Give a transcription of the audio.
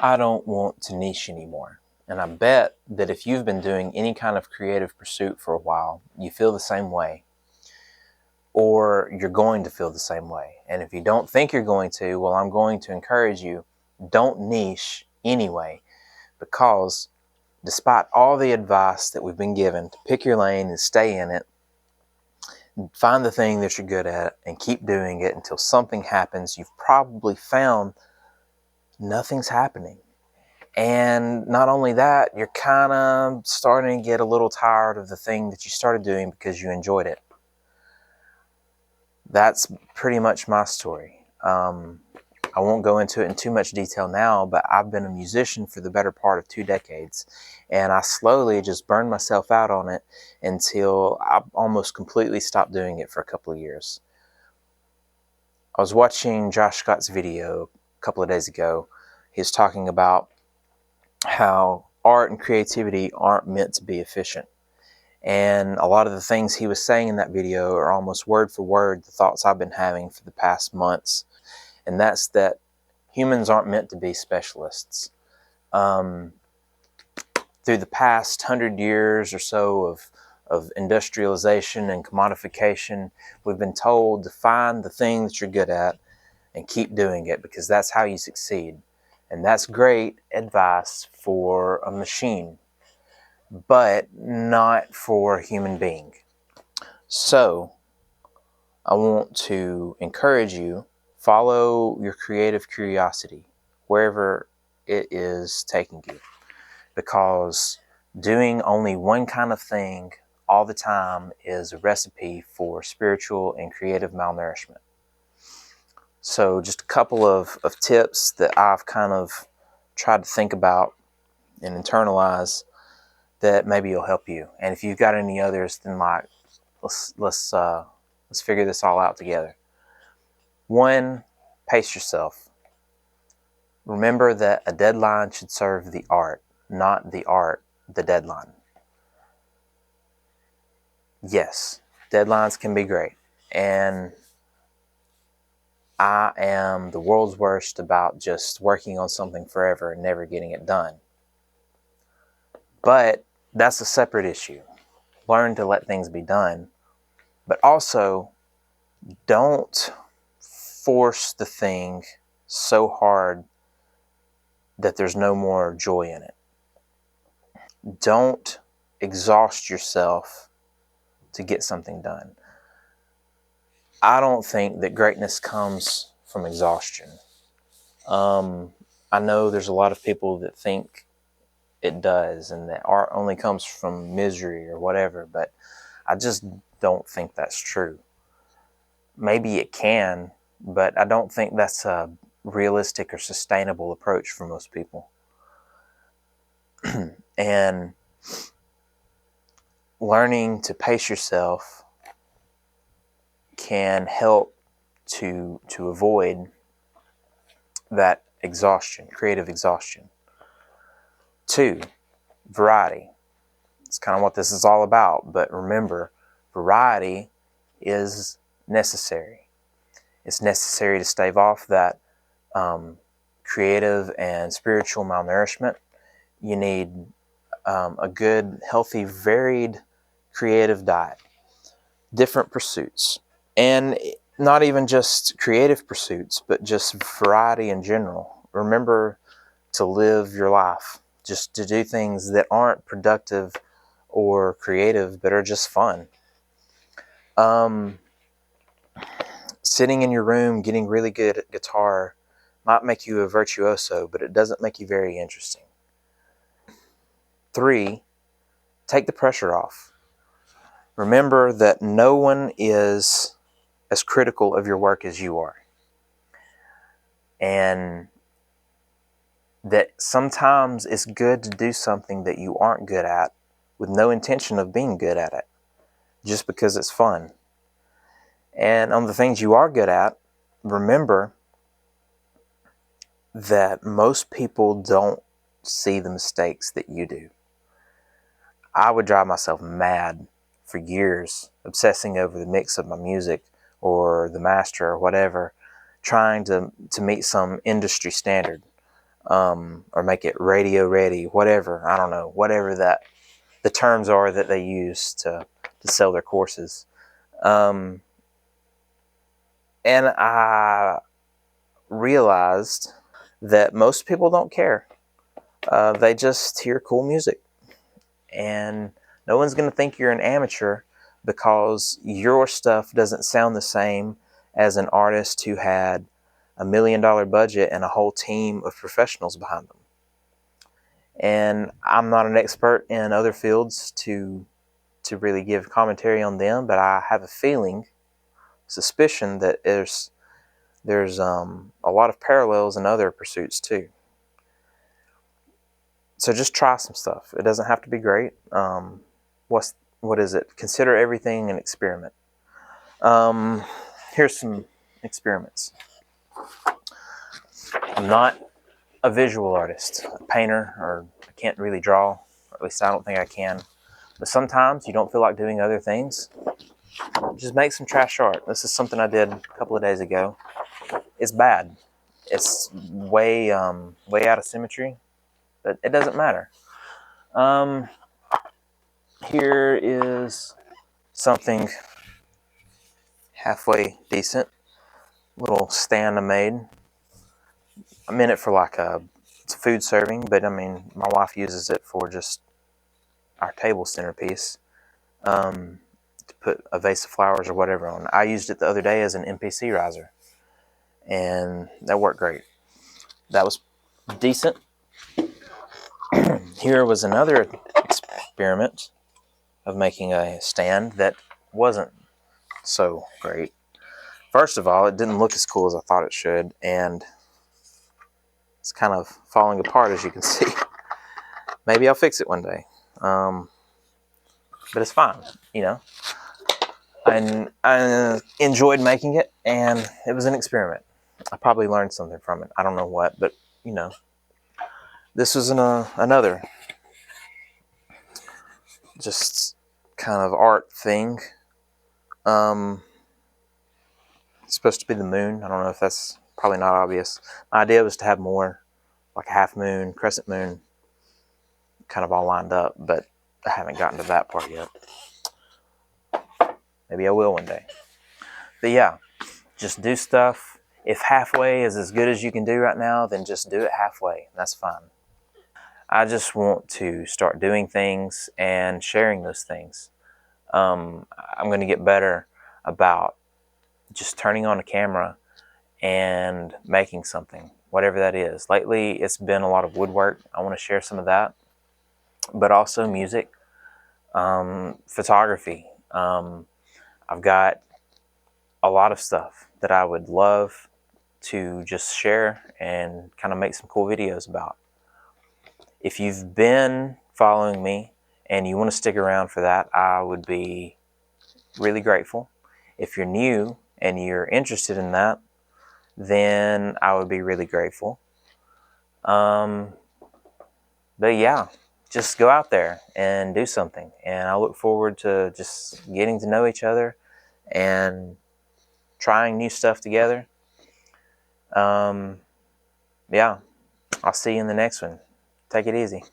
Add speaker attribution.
Speaker 1: I don't want to niche anymore. And I bet that if you've been doing any kind of creative pursuit for a while, you feel the same way, or you're going to feel the same way. And if you don't think you're going to, well, I'm going to encourage you, don't niche anyway, because despite all the advice that we've been given to pick your lane and stay in it, find the thing that you're good at and keep doing it until something happens, you've probably found nothing's happening. And not only that, you're kind of starting to get a little tired of the thing that you started doing because you enjoyed it. That's pretty much my story. I won't go into it in too much detail now, but I've been a musician for the better part of 2 decades, and I slowly just burned myself out on it until I almost completely stopped doing it for a couple of years. I was watching Josh Scott's video a couple of days ago. He was talking about how art and creativity aren't meant to be efficient. And a lot of the things he was saying in that video are almost word for word the thoughts I've been having for the past months. And that's that humans aren't meant to be specialists. Through the past 100 years or so of industrialization and commodification, we've been told to find the thing that you're good at and keep doing it, because that's how you succeed. And that's great advice for a machine, but not for a human being. So I want to encourage you, follow your creative curiosity wherever it is taking you, because doing only one kind of thing all the time is a recipe for spiritual and creative malnourishment. So just a couple of tips that I've kind of tried to think about and internalize that maybe will help you. And if you've got any others, then let's figure this all out together. 1, pace yourself. Remember that a deadline should serve the art, not the art the deadline. Yes, deadlines can be great, and I am the world's worst about just working on something forever and never getting it done. But that's a separate issue. Learn to let things be done, but also don't force the thing so hard that there's no more joy in it. Don't exhaust yourself to get something done. I don't think that greatness comes from exhaustion. I know there's a lot of people that think it does, and that art only comes from misery or whatever, but I just don't think that's true. Maybe it can, but I don't think that's a realistic or sustainable approach for most people. And learning to pace yourself can help to avoid that exhaustion, creative exhaustion. 2, variety. It's kind of what this is all about, but remember, variety is necessary. It's necessary to stave off that creative and spiritual malnourishment. You need a good, healthy, varied creative diet, different pursuits, and not even just creative pursuits, but just variety in general. Remember to live your life, just to do things that aren't productive or creative, but are just fun. Sitting in your room getting really good at guitar might make you a virtuoso, but it doesn't make you very interesting. 3, take the pressure off. Remember that no one is as critical of your work as you are. And that sometimes it's good to do something that you aren't good at with no intention of being good at it, just because it's fun. And on the things you are good at, remember that most people don't see the mistakes that you do. I would drive myself mad for years obsessing over the mix of my music or the master or whatever, trying to meet some industry standard. or make it radio ready, whatever. I don't know, whatever the terms are that they use to sell their courses. And I realized that most people don't care. They just hear cool music. And no one's going to think you're an amateur because your stuff doesn't sound the same as an artist who had $1 million budget and a whole team of professionals behind them. And I'm not an expert in other fields to really give commentary on them, but I have a suspicion that there's a lot of parallels in other pursuits too. So just try some stuff. It doesn't have to be great. What is it? Consider everything an experiment. Here's some experiments. I'm not a visual artist, a painter, or I can't really draw, or at least I don't think I can. But sometimes you don't feel like doing other things. Just make some trash art. This is something I did a couple of days ago. It's bad. It's way out of symmetry, but it doesn't matter. Here is something halfway decent. Little stand I made. I'm in it for it's food serving, but I mean, my wife uses it for just our table centerpiece. To put a vase of flowers or whatever on. I used it the other day as an NPC riser, and that worked great. That was decent. Here was another experiment of making a stand that wasn't so great. First of all, it didn't look as cool as I thought it should, and it's kind of falling apart, as you can see. Maybe I'll fix it one day. But it's fine, you know. I enjoyed making it, and it was an experiment. I probably learned something from it. I don't know what, but, you know. This was another just kind of art thing. It's supposed to be the moon. I don't know if that's probably not obvious. My idea was to have more, like a half moon, crescent moon, kind of all lined up, but I haven't gotten to that part yet. Maybe I will one day. But yeah, just do stuff. If halfway is as good as you can do right now, then just do it halfway. That's fine. I just want to start doing things and sharing those things. I'm going to get better about just turning on a camera and making something, whatever that is. Lately, it's been a lot of woodwork. I want to share some of that, but also music, photography. I've got a lot of stuff that I would love to just share and kind of make some cool videos about. If you've been following me and you want to stick around for that, I would be really grateful. If you're new and you're interested in that, then I would be really grateful. But yeah, just go out there and do something. And I look forward to just getting to know each other and trying new stuff together. Yeah, I'll see you in the next one. Take it easy.